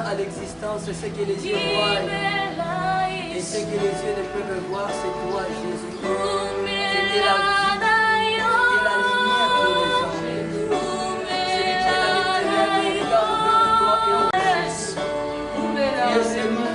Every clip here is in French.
À l'existence, ce que les yeux voient et ce que les yeux ne peuvent voir, c'est toi, Jésus. C'était la vie, c'était la lumière pour les hommes. C'est qui est à l'intérieur de toi et au Dieu, c'est nous.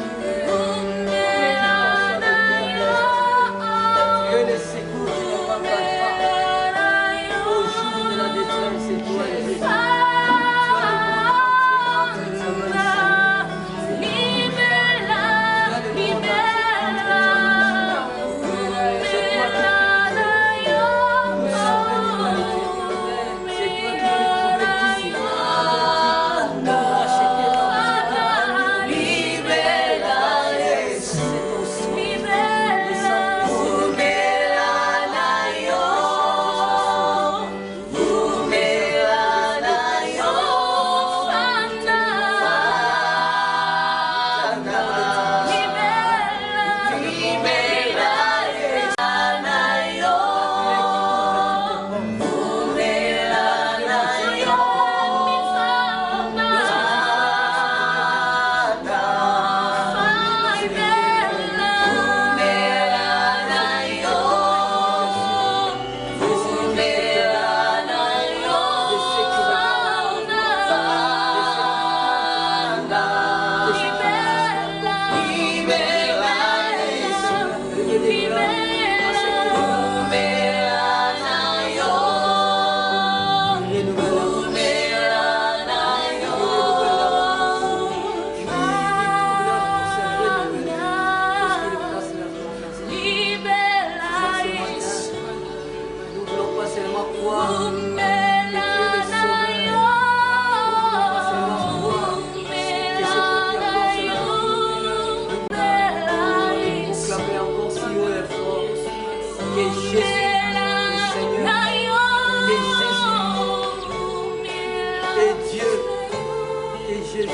que Jésus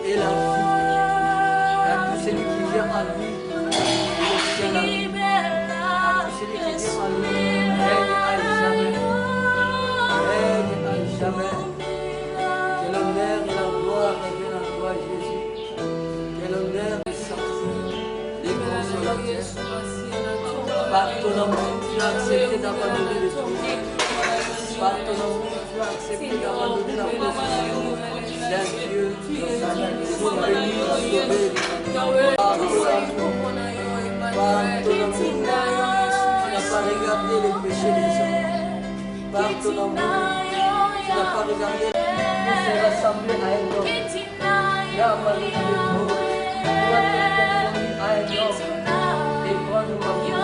est la vie. Et à tout celui qui vient à lui, il obtient la vie. À tout celui qui vient à lui, règne à jamais. Règne à jamais. Que l'honneur et la gloire reviennent à toi, Jésus. Que l'honneur et les consolateurs. Par ton amour, tu as accepté d'abandonner le trône. Par ton amour, tu as accepté d'abandonner la position d'un Dieu pour venir sauver. Par ton amour, tu n'as pas regardé les péchés des hommes. Par ton amour, tu n'as pas regardé pour se rassembler à un homme. Tu as abandonné le trône. Tu as te conformé à un homme et prendre ma vie.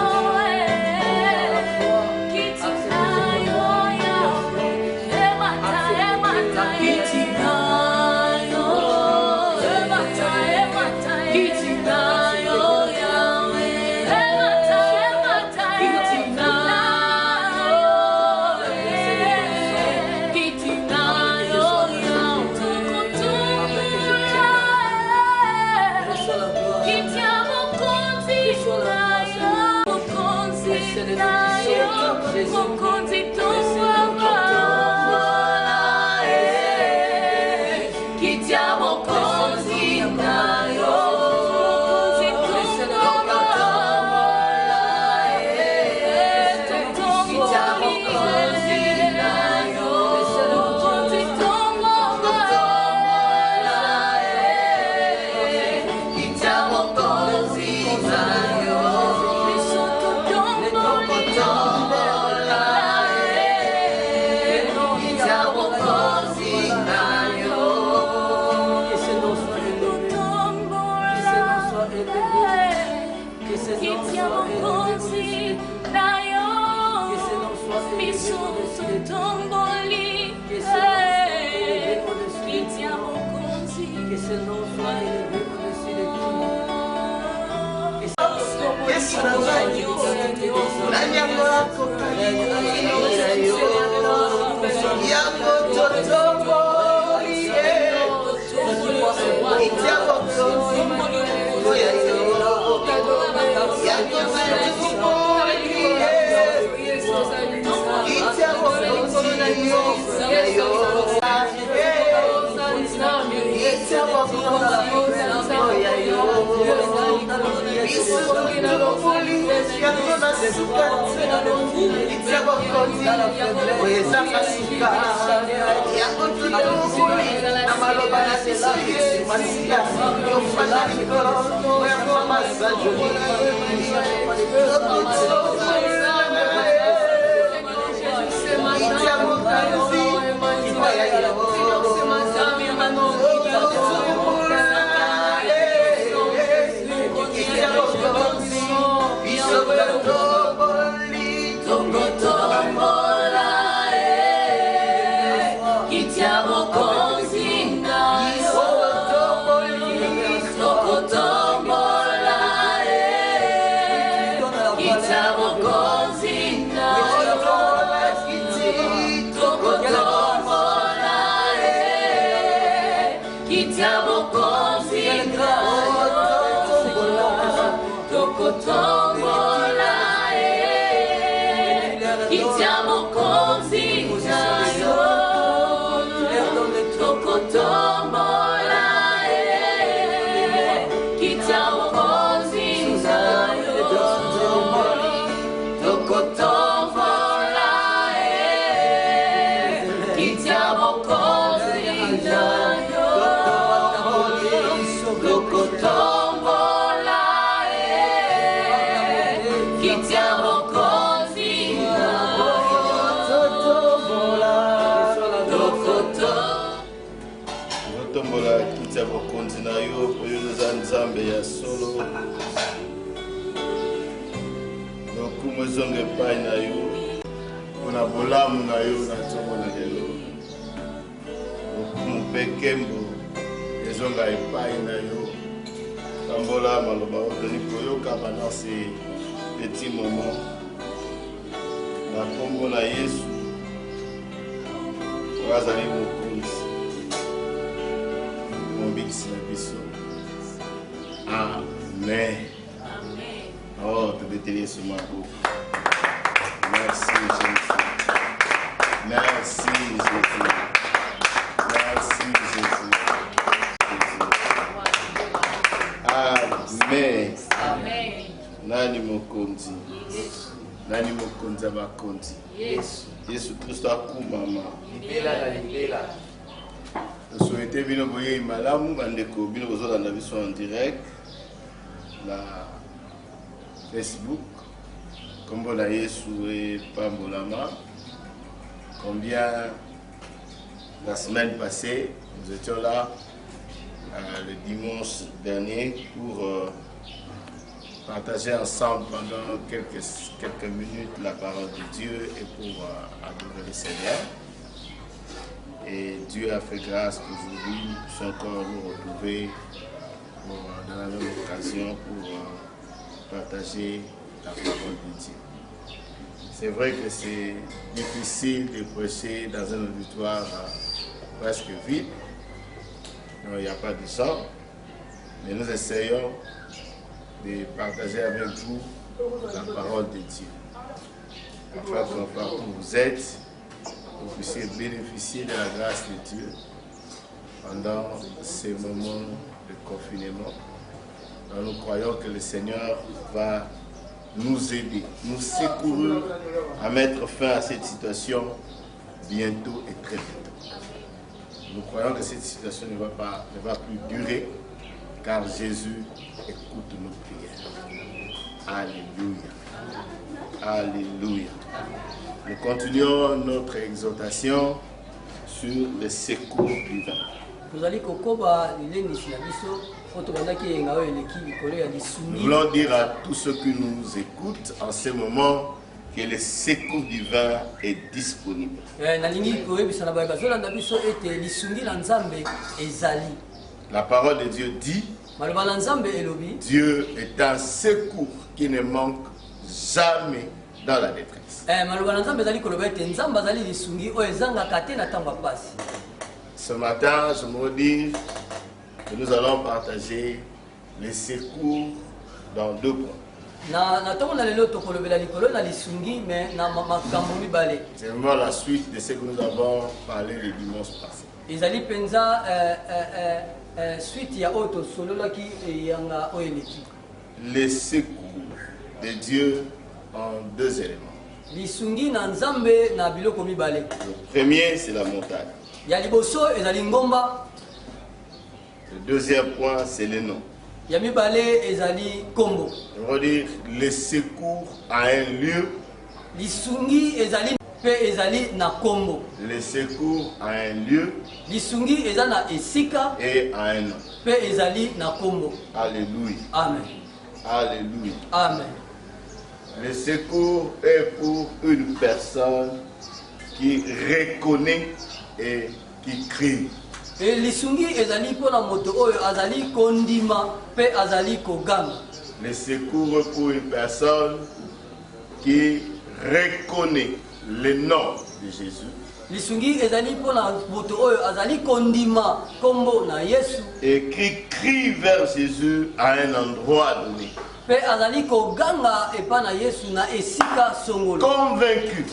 Petit moment, la combo na Yesu, wazali mokonzi. bénisse la biso. Amen. Oh, tu veux te sur ma bouche. Merci Jésus. Merci Jésus. Merci Jésus. Amen. Amen. Nani mokonzi. Nani mokonzi abakonzi. Yesu Kristo akumama. Libela na libela. Nous souhaitons bien voyer malamu bandeko bino bozola na biso en direct na Facebook kombo na Yesu et Pambolama. Combien la semaine passée nous étions là le dimanche dernier pour partager ensemble pendant quelques minutes la parole de Dieu et pour adorer le Seigneur. Et Dieu a fait grâce qu'aujourd'hui nous puissions encore nous retrouver dans la même occasion pour partager la parole de Dieu. C'est vrai que c'est difficile de prêcher dans un auditoire presque vide. Non, il n'y a pas de sang, mais nous essayons de partager avec vous la parole de Dieu. Afin que partout où vous êtes, vous puissiez bénéficier de la grâce de Dieu pendant ces moments de confinement. Alors nous croyons que le Seigneur va nous aider, nous secourir à mettre fin à cette situation bientôt et très bientôt. Nous croyons que cette situation ne va plus durer car Jésus écoute nos prières. Alléluia. Alléluia. Nous continuons notre exhortation sur le secours divin. Nous voulons dire à tous ceux qui nous écoutent en ce moment que le secours divin est disponible. La parole de Dieu dit, Dieu est un secours qui ne manque jamais dans la détresse. Ce matin, je me dis que nous allons partager les secours dans deux points. C'est vraiment la suite de ce que nous avons parlé le dimanche passé. Les secours de Dieu en deux éléments. Le premier, c'est la montagne. Le deuxième point, c'est les noms. Je veux dire, les secours à un lieu. Les secours à un lieu et à un nom. Alléluia. Amen. Alléluia. Amen. Le secours est pour une personne qui reconnaît et qui crie. Le secours est pour une personne qui reconnaît le nom de Jésus. Et qui crie vers Jésus à un endroit donné. Convaincu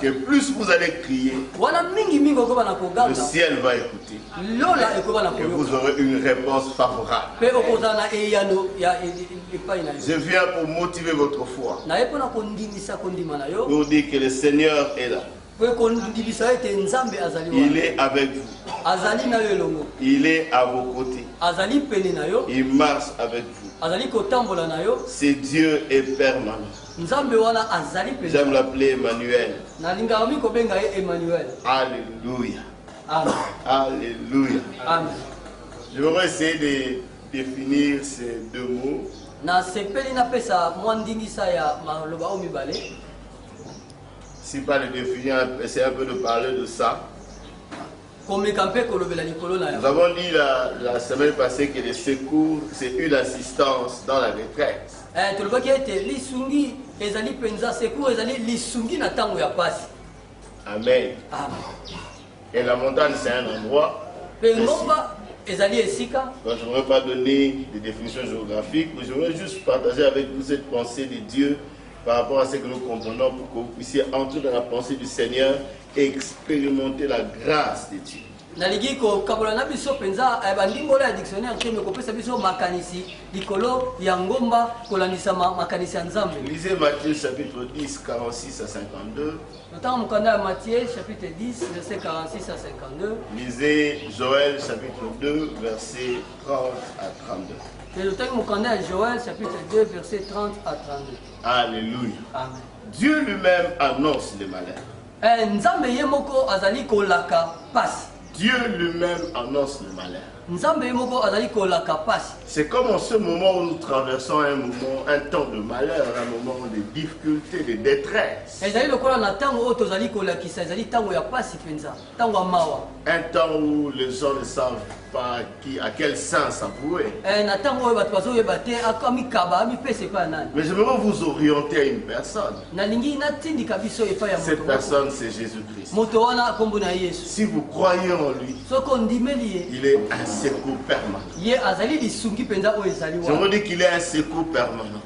que plus vous allez crier, le ciel va écouter et vous aurez une réponse favorable. Je viens pour motiver votre foi, pour dire que le Seigneur est là. Il est avec vous. Il est à vos côtés. Il marche avec vous. C'est Dieu est permanent. J'aime l'appeler Emmanuel. Alléluia. Amen. Alléluia. Amen. Je vais essayer de définir ces deux mots. Si pas le définir, essayer un peu de parler de ça. Nous avons dit la semaine passée que le secours, c'est une assistance dans la détresse. Amen. Et la montagne, c'est un endroit. ezali esika. Je ne voudrais pas donner des définitions géographiques, mais je voudrais juste partager avec vous cette pensée de Dieu par rapport à ce que nous comprenons pour que vous puissiez entrer dans la pensée du Seigneur et expérimenter la grâce de Dieu. Nalingi ko kabola na biso penza bandimbola ya dictionnaire teme ko pesa biso makanisi likolo ya ngomba kolandisa makanisi ya Nzambe. Lisez Matthieu chapitre 10 46 à 52. Notanga mukanda ya Matthieu chapitre 10 verset 46 à 52. Lisez Joël chapitre 2 verset 30 à 32. Et notanga mukanda ya Joël chapitre 2 verset 30 à 32. Alléluia. Amen. Dieu lui-même annonce les malheurs. Nzambe ye moko azali kolaka pasi. Dieu lui-même annonce le malheur. C'est comme en ce moment où nous traversons un temps de malheur, un moment de difficulté, de détresse. Un temps où les gens ne savent pas à quel sens avouer. Mais j'aimerais vous orienter à une personne. Cette personne, c'est Jésus-Christ. Si vous croyez en lui, il est un secours permanent. Je vous dis qu'il est un secours permanent.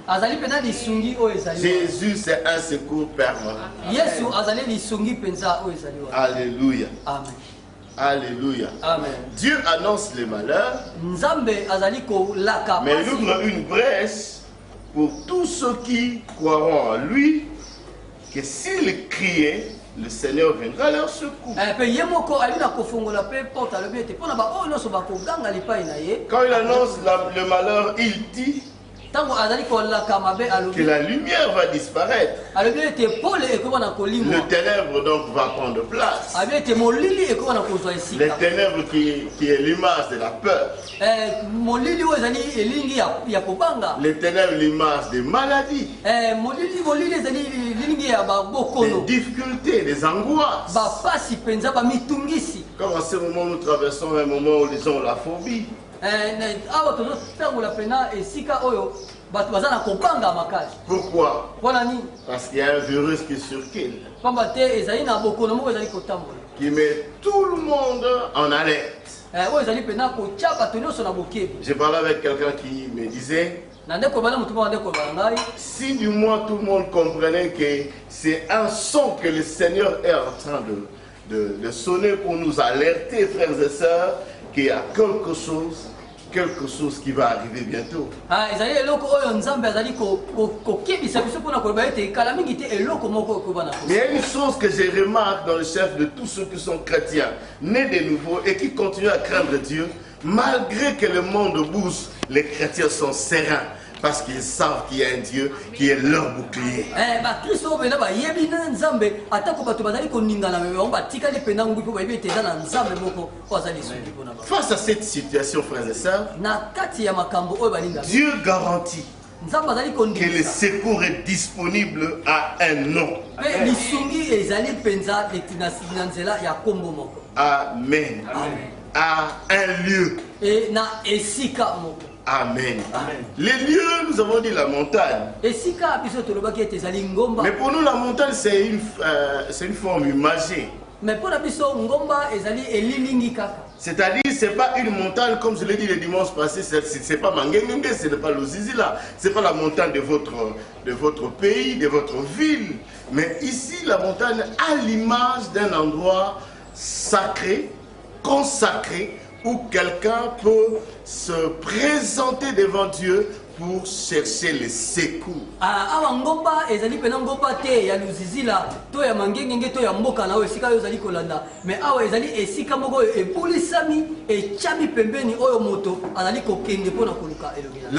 Jésus, c'est un secours permanent. Alléluia. Amen. Alléluia. Amen. Dieu annonce les malheurs, mais il ouvre une brèche pour tous ceux qui croiront en lui, que s'ils criaient, le Seigneur viendra à leur secours. Quand il annonce le malheur, il dit que la lumière va disparaître. Le ténèbre donc va prendre place. Les ténèbres qui est l'image de la peur. Les ténèbres l'image des maladies. Des difficultés, des angoisses. Comme en ce moment nous traversons un moment où les gens ont la phobie. Pourquoi? Parce qu'il y a un virus qui circule, qui met tout le monde en alerte. J'ai parlé avec quelqu'un qui me disait, si du moins tout le monde comprenait que c'est un son que le Seigneur est en train de sonner pour nous alerter, frères et sœurs, qu'il y a quelque chose qui va arriver bientôt. Mais il y a une chose que je remarque dans le chef de tous ceux qui sont chrétiens, nés de nouveau et qui continuent à craindre Dieu, malgré que le monde bouge, les chrétiens sont sereins. Parce qu'ils savent qu'il y a un Dieu qui est leur bouclier. Face à cette situation, frères et sœurs, Dieu garantit que le secours est disponible à un nom. Amen. À un lieu. Amen. Amen. Les lieux, nous avons dit la montagne. Mais pour nous, la montagne, c'est une forme imagée. C'est-à-dire, ce n'est pas une montagne, comme je l'ai dit le dimanche passé, ce n'est pas Mangengenge, ce n'est pas l'Ozizila, ce n'est pas la montagne de votre pays, de votre ville. Mais ici, la montagne a l'image d'un endroit sacré, consacré, où quelqu'un peut se présenter devant Dieu pour chercher le secours. La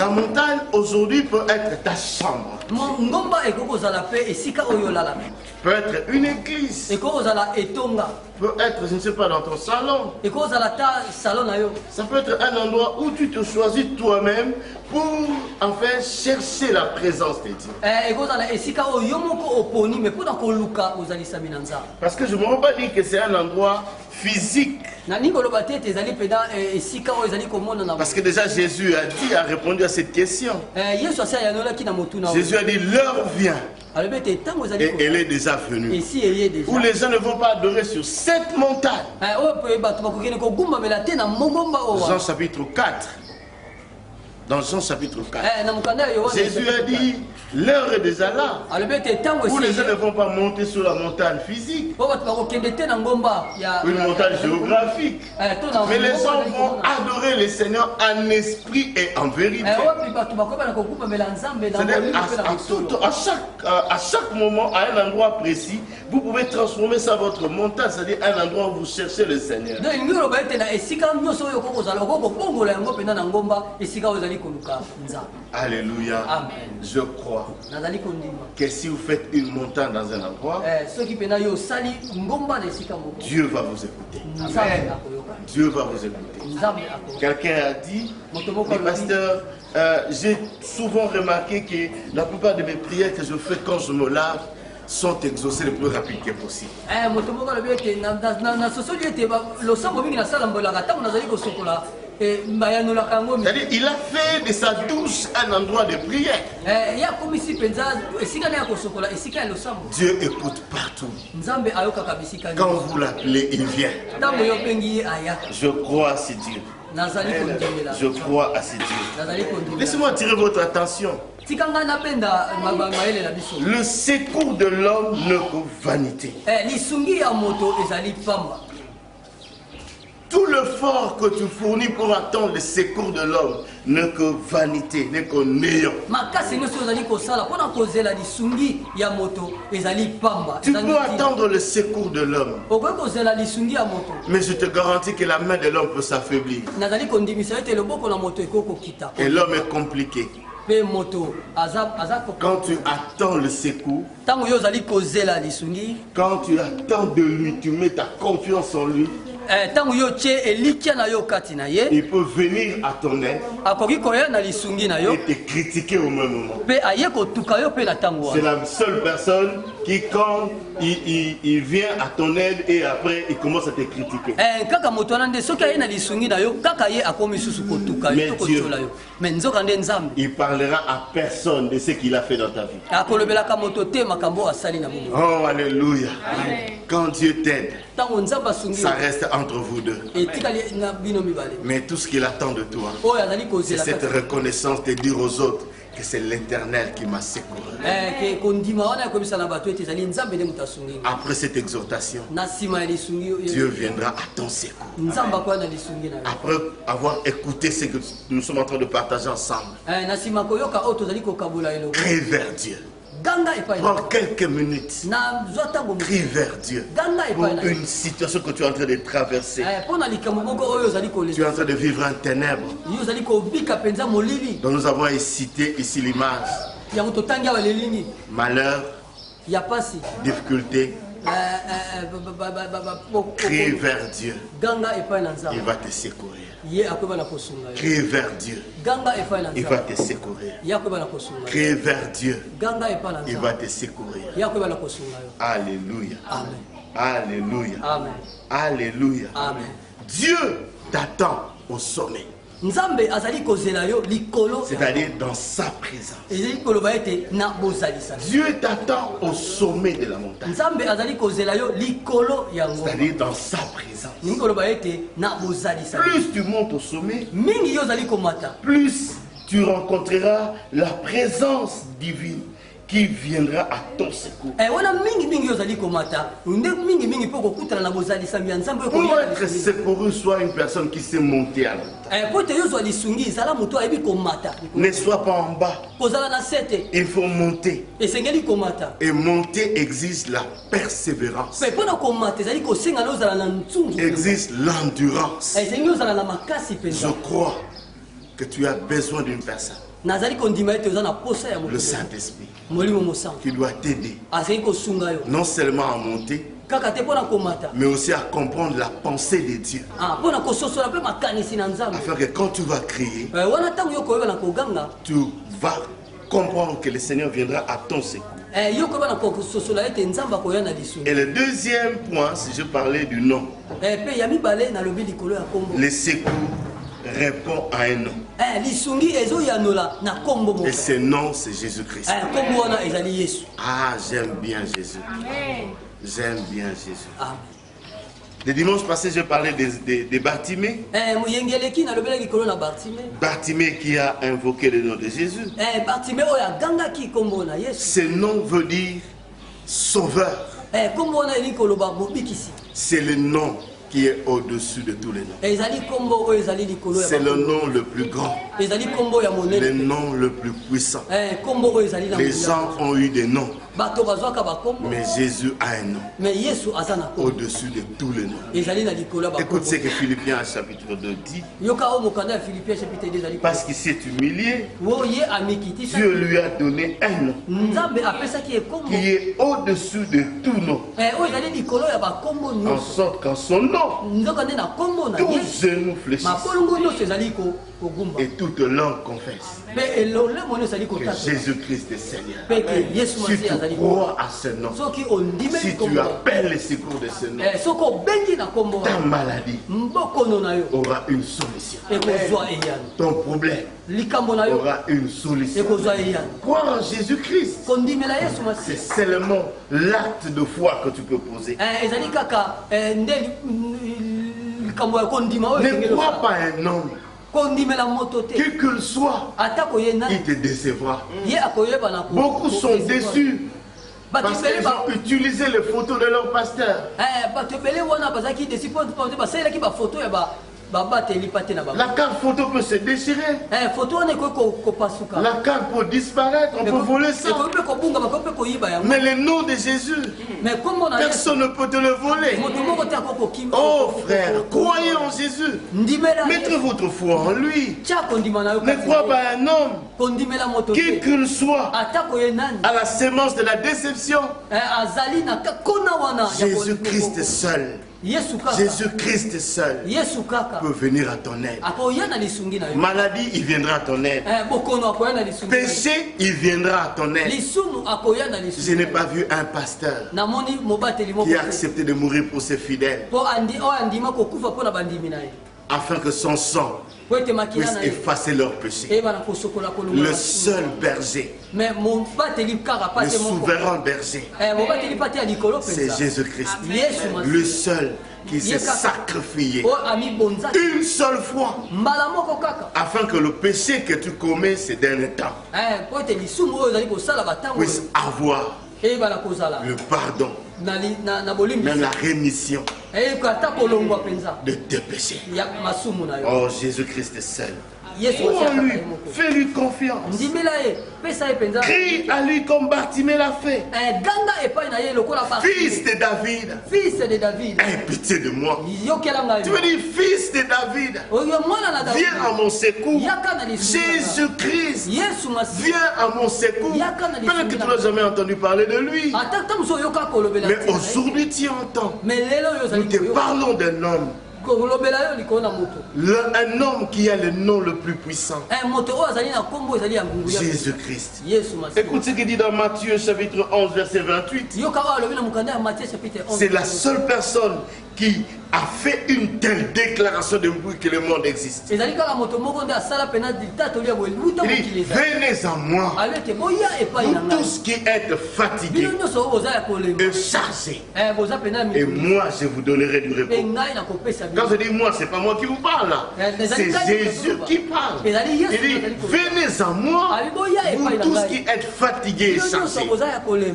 montagne aujourd'hui peut être ta chambre. Peut être une église. Peut être, je ne sais pas, dans ton salon. Ça peut être un endroit où tu te choisis toi-même pour enfin chercher la présence de Dieu. Parce que je ne me rends pas dire que c'est un endroit physique. Parce que déjà Jésus a répondu à cette question. Jésus a dit l'heure vient. Et elle est déjà venue. Où les gens ne vont pas adorer sur cette montagne. Jean chapitre 4. Dans Jean chapitre 4. Jésus a dit l'heure est déjà là. Où les gens ne vont pas monter sur la montagne physique. Une montagne géographique. Mais les gens vont adorer le Seigneur en esprit et en vérité. À chaque moment, à un endroit précis, vous pouvez transformer ça votre montagne, c'est-à-dire un endroit où vous cherchez le Seigneur. Alléluia. Amen. Je crois que si vous faites une montagne dans un endroit, Dieu va vous écouter. Amen. Dieu va vous écouter. Quelqu'un a dit, pasteur, j'ai souvent remarqué que la plupart de mes prières que je fais quand je me lave sont exaucées le plus rapide que possible. C'est-à-dire, il a fait de sa douche un endroit de prière. Dieu écoute partout. Quand vous l'appelez, il vient. Je crois à ce Dieu. Je crois à ce Dieu. Laissez-moi attirer votre attention. Le secours de l'homme ne que vanité. Tout l'effort que tu fournis pour attendre le secours de l'homme n'est que vanité, n'est que néant. Tu peux attendre le secours de l'homme, mais je te garantis que la main de l'homme peut s'affaiblir. Et l'homme est compliqué. Quand tu attends le secours, quand tu attends de lui, tu mets ta confiance en lui, il peut venir à ton aide et te critiquer au même moment. C'est la seule personne qui, quand il vient à ton aide et après il commence à te critiquer. Mais Dieu, il parlera à personne de ce qu'il a fait dans ta vie. Oh, alléluia. Quand Dieu t'aide, ça reste entre vous deux. Mais tout ce qu'il attend de toi, c'est cette reconnaissance de dire aux autres que c'est l'Éternel qui m'a secouru. Après cette exhortation, Dieu viendra à ton secours. Après avoir écouté ce que nous sommes en train de partager ensemble, crie vers Dieu. Prends quelques minutes, crie vers Dieu pour une situation que tu es en train de traverser. Tu es en train de vivre en ténèbres, dont nous avons cité ici l'image. Malheur, difficulté. Crie vers Dieu, il va te secourir. Crie vers Dieu, il va te secourir. Crie vers Dieu, il va te secourir. Alléluia. Alléluia. Alléluia. Dieu t'attend au sommet. C'est-à-dire dans sa présence. Dieu t'attend au sommet de la montagne. C'est-à-dire dans sa présence. Plus tu montes au sommet, plus tu rencontreras la présence divine qui viendra à ton secours. Pour être secouru, soit une personne qui sait monter à l'autre. Ne sois pas en bas. Il faut monter. Et monter exige la persévérance. Exige l'endurance. Je crois que tu as besoin d'une personne, le Saint-Esprit, qui doit t'aider non seulement à monter, mais aussi à comprendre la pensée de Dieu, afin que quand tu vas crier, tu vas comprendre que le Seigneur viendra à ton secours. Et le deuxième point, si je parlais du nom, le secours répond à un nom. Et ce nom, c'est Jésus-Christ. Ah, j'aime bien Jésus. J'aime bien Jésus. Le dimanche passé, je parlais de Bartimée. Bartimée qui a invoqué le nom de Jésus. Ce nom veut dire sauveur. C'est le nom qui est au-dessus de tous les noms. C'est le nom le plus grand. Le nom le plus puissant. Les gens ont eu des noms. Mais Jésus a un nom au-dessus de tous les noms. Écoute ce que Philippiens chapitre 2 dit. Parce qu'il s'est humilié, Dieu lui a donné un nom qui est au-dessus de tout nom. En sorte qu'en son nom, tous genou fléchissent et toute langue confesse que Jésus-Christ est Seigneur. Si tu crois à ce nom, si tu appelles le secours de ce nom, ta maladie aura une solution. Ton problème aura une solution. Croire en Jésus-Christ, c'est seulement l'acte de foi que tu peux poser. Ne crois pas à un homme. Quel qu'il soit, il te décevra. Beaucoup sont déçus parce qu'ils ont utilisé les photos de leur pasteur. La carte photo peut se déchirer. La carte peut disparaître, on peut voler ça. Mais le nom de Jésus, personne ne peut te le voler. Oh frère, croyez en Jésus. Mettez votre foi en lui. Ne crois pas à un homme, quel qu'il soit, à la sémence de la déception. Jésus-Christ seul. Jésus-Christ seul peut venir à ton aide. Maladie, il viendra à ton aide. Péché, il viendra à ton aide. Je n'ai pas vu un pasteur qui a accepté de mourir pour ses fidèles, afin que son sang puisse effacer leurs péchés. Le seul berger, le souverain berger, c'est Jésus-Christ. Le seul qui s'est sacrifié une seule fois, afin que le péché que tu commets ces derniers temps puisse avoir le pardon, même la rémission de tes péchés. Oh, Jésus-Christ est seul. Crois en lui, fais-lui confiance. Crie à lui comme Bartimée l'a fait. Fils de David, aie pitié de moi. Tu veux dire fils de David, viens à mon secours. Jésus-Christ, viens à mon secours. Peut-être que tu n'as jamais entendu parler de lui, mais aujourd'hui tu entends. Nous te parlons d'un homme. Un homme qui a le nom le plus puissant, Jésus-Christ. Écoute ce qu'il dit dans Matthieu chapitre 11 verset 28. C'est la seule personne qui a fait une telle déclaration de bruit que le monde existe. Il dit, venez à moi, vous tous qui êtes fatigués et chargés, et moi je vous donnerai du repos. Quand je dis moi, c'est pas moi qui vous parle, c'est Jésus qui parle. Il dit, venez à moi, vous tous qui êtes fatigués et chargés,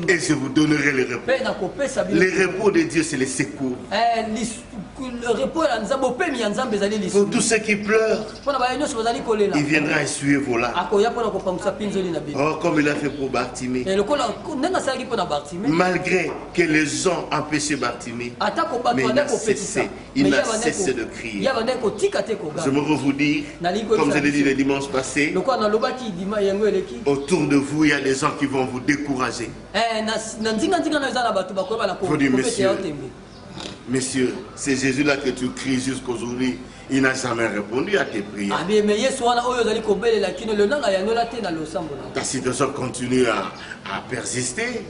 et je vous donnerai le repos. Le repos de Dieu, c'est le secours. Pour tous ceux qui pleurent, il viendra essuyer vos larmes. Oh, comme il a fait pour Bartimée. Malgré que les gens empêchaient Bartimée, mais il n'a cessé de crier. Je me vous dire, comme je l'ai dit le dimanche passé, autour de vous, il y a des gens qui vont vous décourager. Vous dites, messieurs, c'est Jésus-là que tu cries jusqu'aujourd'hui. Il n'a jamais répondu à tes prières. Ta situation continue à persister.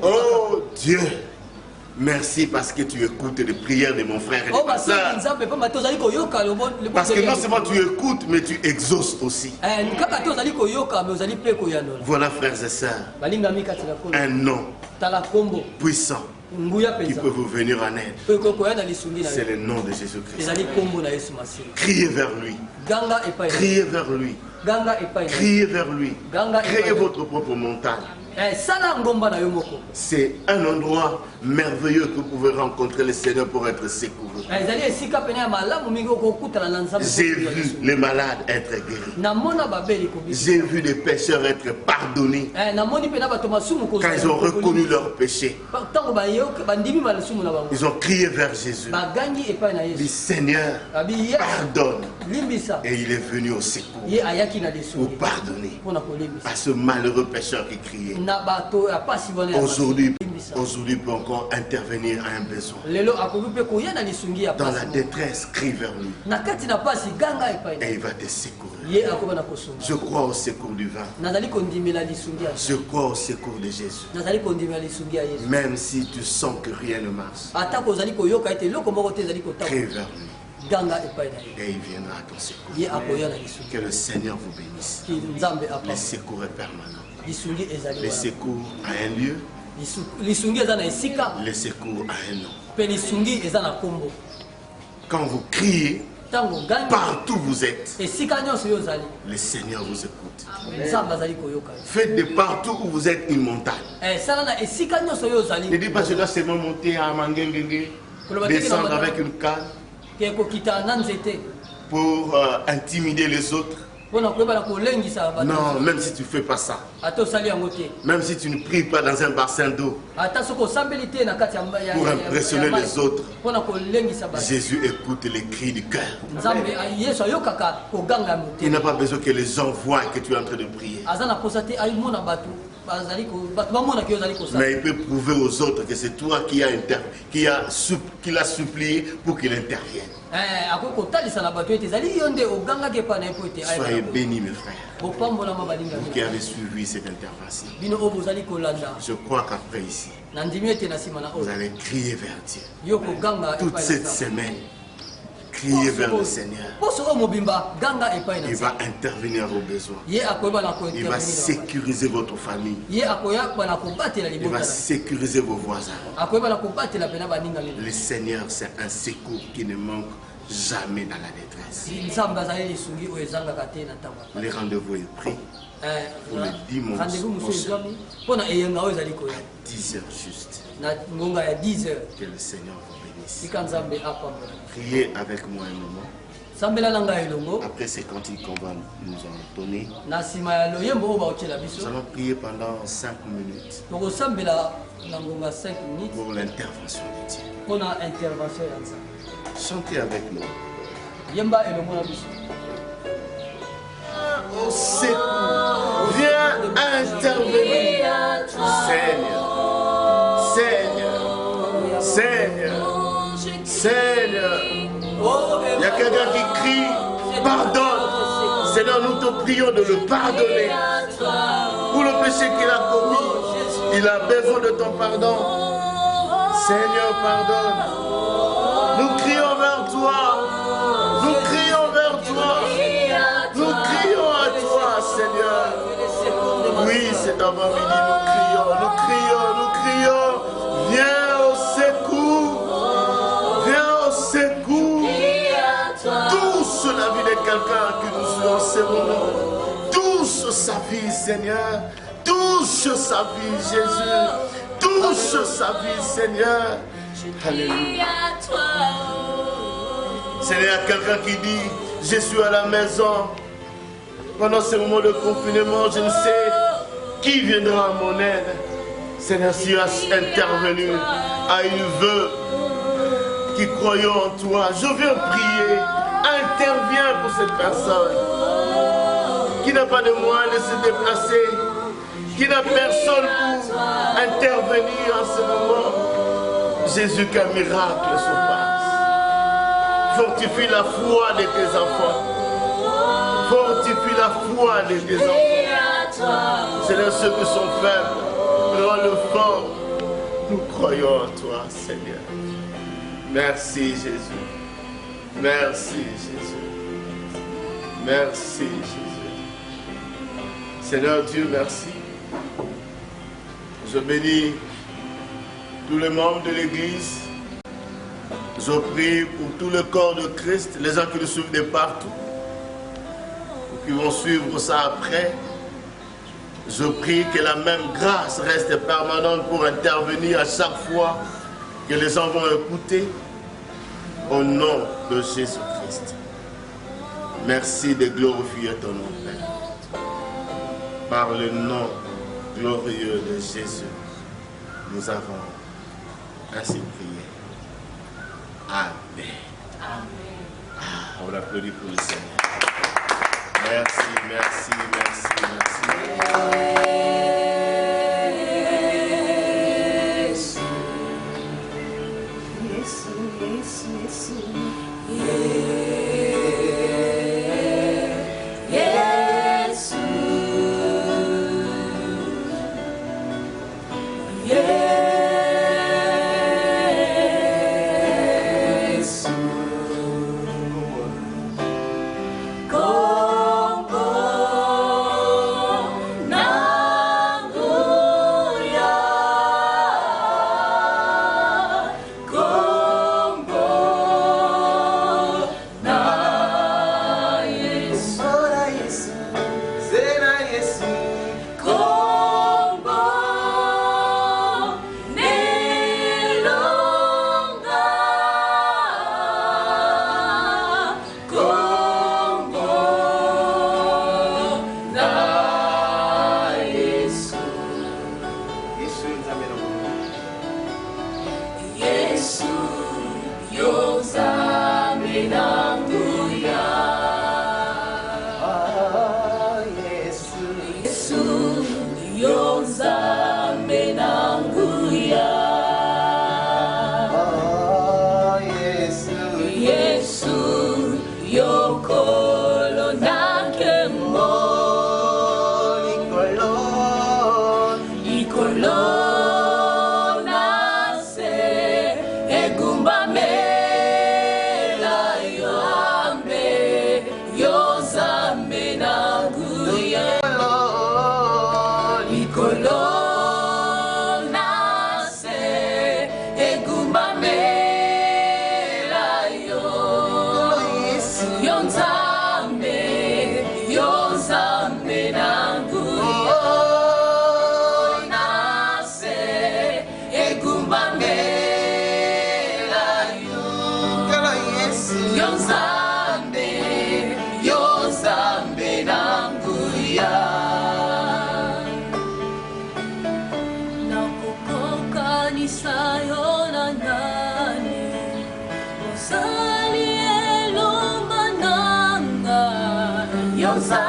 Oh Dieu, merci parce que tu écoutes les prières de mon frère et de ma soeur. Parce que non seulement tu écoutes, mais tu exauces aussi. Voilà, frères et sœurs, un nom puissant qui peut vous venir en aide. C'est le nom de Jésus-Christ. Criez vers lui. Criez vers lui. Criez vers lui. Créez votre propre montagne. C'est un endroit merveilleux que vous pouvez rencontrer le Seigneur pour être secouru. J'ai vu les malades être guéris. J'ai vu les pécheurs être pardonnés quand ils ont reconnu leurs péchés. Ils ont crié vers Jésus. Le Seigneur pardonne. Et il est venu au secours pour pardonner à ce malheureux pécheur qui criait. Aujourd'hui peut encore intervenir à un besoin. Dans la détresse, crie vers lui. Et il va te secourir. Je crois au secours du vin. Je crois au secours de Jésus. Même si tu sens que rien ne marche, crie vers lui. Et il viendra à ton secours. Que le Seigneur vous bénisse. Le secours est permanent. Le secours a un lieu. Le secours a un nom. Quand vous criez, partout où vous êtes, le Seigneur vous écoute. Faites de partout où vous êtes une montagne. Ne dites pas je dois seulement monter à Mangengenge, descendre avec une canne pour intimider les autres. Non, même si tu ne fais pas ça, même si tu ne pries pas dans un bassin d'eau pour impressionner les autres, Jésus écoute les cris du cœur. Il n'a pas besoin que les gens voient que tu es en train de prier. Mais il peut prouver aux autres que c'est toi qui l'a supplié pour qu'il intervienne. Soyez bénis mes frères, vous qui avez suivi cette intervention. Je crois qu'après ici, vous allez crier vers Dieu. Toute cette semaine, criez vers le Seigneur. Il va intervenir à vos besoins. Il va sécuriser votre famille. Il va sécuriser vos voisins. Le Seigneur, c'est un secours qui ne manque jamais dans la détresse. Le rendez-vous est pris pour le dimanche prochain à 10h juste. Que le Seigneur vous bénisse. Priez avec moi un moment. Après ces cantiques qu'on va nous entonner, nous allons prier pendant 5 minutes pour l'intervention de Dieu. Chantez avec nous. Au secours, viens intervenir. Seigneur, Seigneur, Seigneur, Seigneur. Il y a quelqu'un qui crie, pardonne. Seigneur, nous te prions de le pardonner pour le péché qu'il a commis. Il a besoin de ton pardon. Seigneur, pardonne. Nous crions vers toi. Nous crions vers toi. Nous crions à toi, Seigneur. Oui, cet avant-midi, nous crions, nous crions, nous crions. Viens au secours. Viens au secours. Touche la vie de quelqu'un qui nous suit en ce moment. Touche sa vie, Seigneur. Touche sa vie, Jésus. Touche sa vie, Seigneur. Alléluia. Seigneur, quelqu'un qui dit, je suis à la maison. Pendant ce moment de confinement, je ne sais qui viendra à mon aide. Seigneur, si tu as intervenu à une veuve qui croyait en toi, je viens prier. Interviens pour cette personne qui n'a pas de moyens de se déplacer, qui n'a personne pour intervenir en ce moment. Jésus, qu'un miracle se passe. Fortifie la foi de tes enfants. Fortifie la foi de tes enfants. Seigneur, ceux qui sont faibles, rends-le fort. Nous croyons en toi, Seigneur. Merci, Jésus. Merci, Jésus. Merci, Jésus. Seigneur Dieu, merci. Je bénis tous les membres de l'Église. Je prie pour tout le corps de Christ, les gens qui le suivent de partout, qui vont suivre ça après. Je prie que la même grâce reste permanente pour intervenir à chaque fois que les gens vont écouter. Au nom de Jésus-Christ. Merci de glorifier ton nom, Père. Par le nom glorieux de Jésus, nous avons ainsi prié. Amen. Ah, on applaudit pour le Seigneur. Merci, merci, merci, merci. Yosa